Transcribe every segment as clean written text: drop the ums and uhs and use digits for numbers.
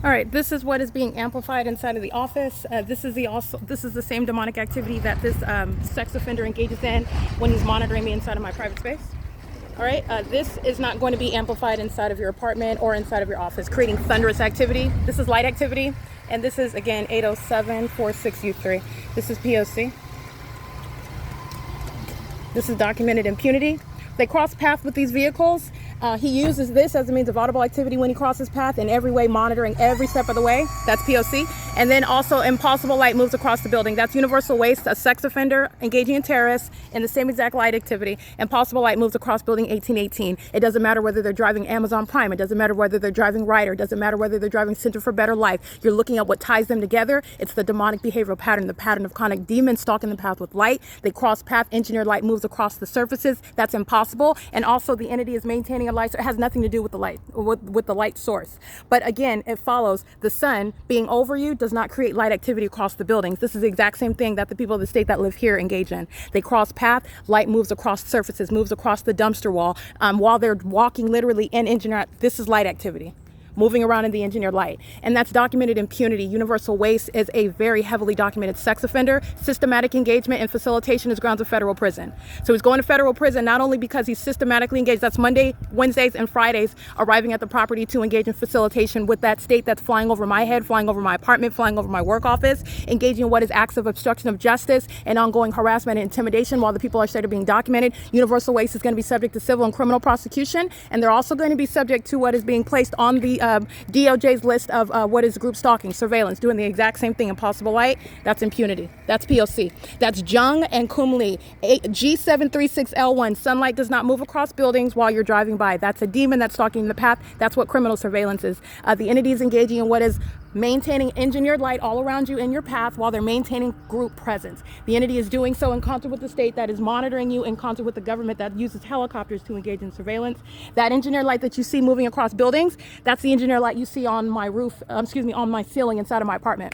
All right, this is what is being amplified inside of the office. This is the same demonic activity that this sex offender engages in when he's monitoring me inside of my private space. All right, this is not going to be amplified inside of your apartment or inside of your office, creating thunderous activity. This is light activity, and this is, again, 807-46U3. This is P.O.C. This is documented impunity. They cross paths with these vehicles. He uses this as a means of audible activity when he crosses path, in every way monitoring every step of the way. That's P.O.C. And then also impossible light moves across the building. That's universal waste, a sex offender engaging in terrorists in the same exact light activity. Impossible light moves across building 1818. It doesn't matter whether they're driving Amazon Prime. It doesn't matter whether they're driving Ryder. It doesn't matter whether they're driving Center for Better Life. You're looking at what ties them together. It's the demonic behavioral pattern, the pattern of chronic demons stalking the path with light. They cross path, engineered light moves across the surfaces. That's impossible. And also the entity is maintaining a light, so it has nothing to do with the light, or with the light source. But again, it follows the sun being over you does not create light activity across the buildings. This is the exact same thing that the people of the state that live here engage in. They cross path, light moves across surfaces, moves across the dumpster wall while they're walking literally in engineered. This is light activity, moving around in the engineered light. And that's documented impunity. Universal waste is a very heavily documented sex offender. Systematic engagement and facilitation is grounds of federal prison. So he's going to federal prison not only because he's systematically engaged, that's Monday, Wednesdays, and Fridays, arriving at the property to engage in facilitation with that state that's flying over my head, flying over my apartment, flying over my work office, engaging in what is acts of obstruction of justice and ongoing harassment and intimidation while the people are being documented. Universal waste is going to be subject to civil and criminal prosecution, and they're also going to be subject to what is being placed on the DOJ's list of what is group stalking, surveillance, doing the exact same thing. Impossible light, that's impunity. That's P.O.C. That's Jung and Kum Lee. G736L1, sunlight does not move across buildings while you're driving by. That's a demon that's stalking the path. That's what criminal surveillance is. The entity is engaging in what is maintaining engineered light all around you in your path while they're maintaining group presence. The entity is doing so in concert with the state that is monitoring you, in concert with the government that uses helicopters to engage in surveillance. That engineered light that you see moving across buildings, that's the engineered light you see on my roof, on my ceiling inside of my apartment.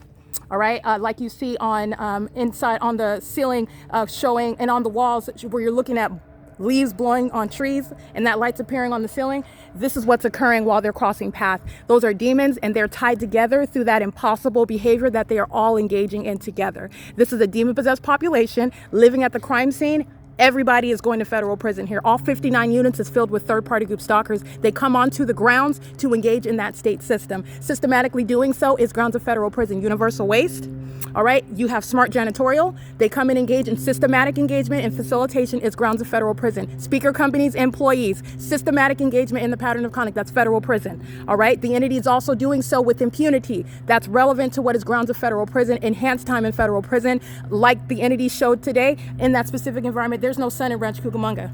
All right, like you see on inside on the ceiling showing, and on the walls where you're looking at leaves blowing on trees and that light's appearing on the ceiling. This is what's occurring while they're crossing path. Those are demons, and they're tied together through that impossible behavior that they are all engaging in together. This is a demon-possessed population living at the crime scene. Everybody is going to federal prison here. All 59 units is filled with third-party group stalkers. They come onto the grounds to engage in that state system. Systematically doing so is grounds of federal prison. Universal waste. All right, you have smart janitorial. They come and engage in systematic engagement and facilitation is grounds of federal prison. Speaker companies, employees, systematic engagement in the pattern of conduct, that's federal prison. All right, the entity is also doing so with impunity. That's relevant to what is grounds of federal prison, enhanced time in federal prison. Like the entity showed today, in that specific environment, there's no sun in Ranch Cucamonga.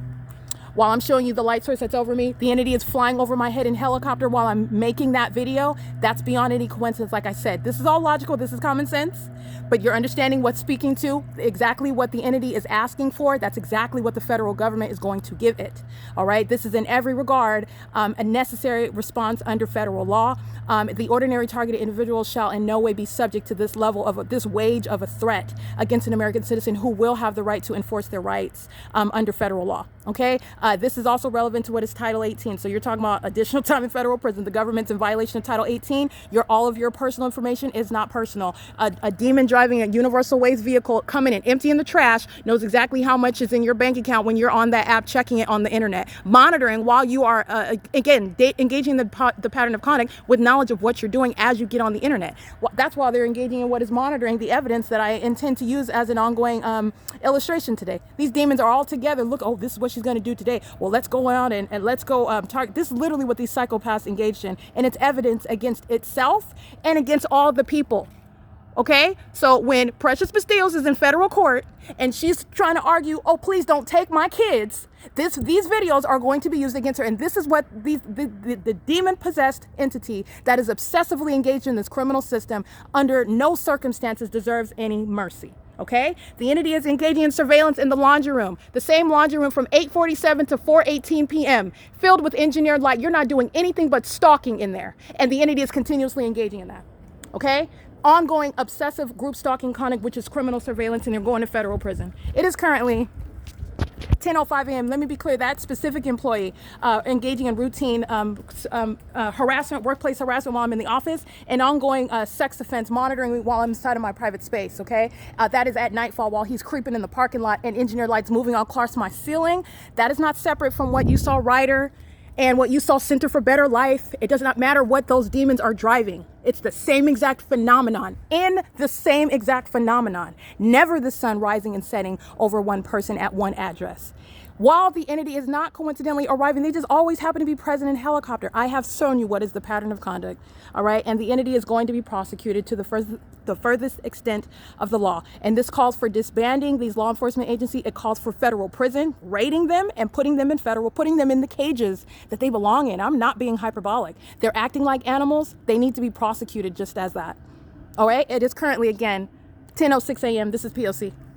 While I'm showing you the light source that's over me, the entity is flying over my head in helicopter while I'm making that video. That's beyond any coincidence. Like I said, this is all logical. This is common sense, but you're understanding what's speaking to exactly what the entity is asking for. That's exactly what the federal government is going to give it. All right. This is in every regard a necessary response under federal law. The ordinary targeted individual shall in no way be subject to this level of this wage of a threat against an American citizen who will have the right to enforce their rights under federal law. Okay. This is also relevant to what is Title 18. So you're talking about additional time in federal prison. The government's in violation of Title 18. All of your personal information is not personal. A demon driving a universal waste vehicle, coming and emptying the trash, knows exactly how much is in your bank account when you're on that app checking it on the internet, monitoring while you are engaging the pattern of conduct with knowledge of what you're doing as you get on the internet. That's why they're engaging in what is monitoring the evidence that I intend to use as an ongoing illustration today. These demons are all together. Look, oh, this is what she's going to do today. Well, let's go out and let's go target. This is literally what these psychopaths engaged in, and it's evidence against itself and against all the people. Okay, so when Precious Bastilles is in federal court and she's trying to argue, oh, please don't take my kids, these videos are going to be used against her. And this is what the demon-possessed entity that is obsessively engaged in this criminal system under no circumstances deserves any mercy. Okay, the entity is engaging in surveillance in the laundry room, the same laundry room from 8:47 to 4:18 p.m., filled with engineered light. You're not doing anything but stalking in there, and the entity is continuously engaging in that. Okay, ongoing obsessive group stalking conduct, which is criminal surveillance, and they're going to federal prison. It is currently 10:05 a.m. Let me be clear, that specific employee engaging in routine harassment, workplace harassment while I'm in the office, and ongoing sex offense monitoring me while I'm inside of my private space, okay? That is at nightfall while he's creeping in the parking lot and engineer lights moving across my ceiling. That is not separate from what you saw Ryder and what you saw Center for Better Life. It does not matter what those demons are driving. It's the same exact phenomenon, Never the sun rising and setting over one person at one address. While the entity is not coincidentally arriving, they just always happen to be present in helicopter. I have shown you what is the pattern of conduct, all right? And the entity is going to be prosecuted to the furthest extent of the law. And this calls for disbanding these law enforcement agencies. It calls for federal prison, raiding them and putting them in the cages that they belong in. I'm not being hyperbolic. They're acting like animals. They need to be prosecuted just as that. All right? It is currently, again, 10:06 a.m. This is P.O.C.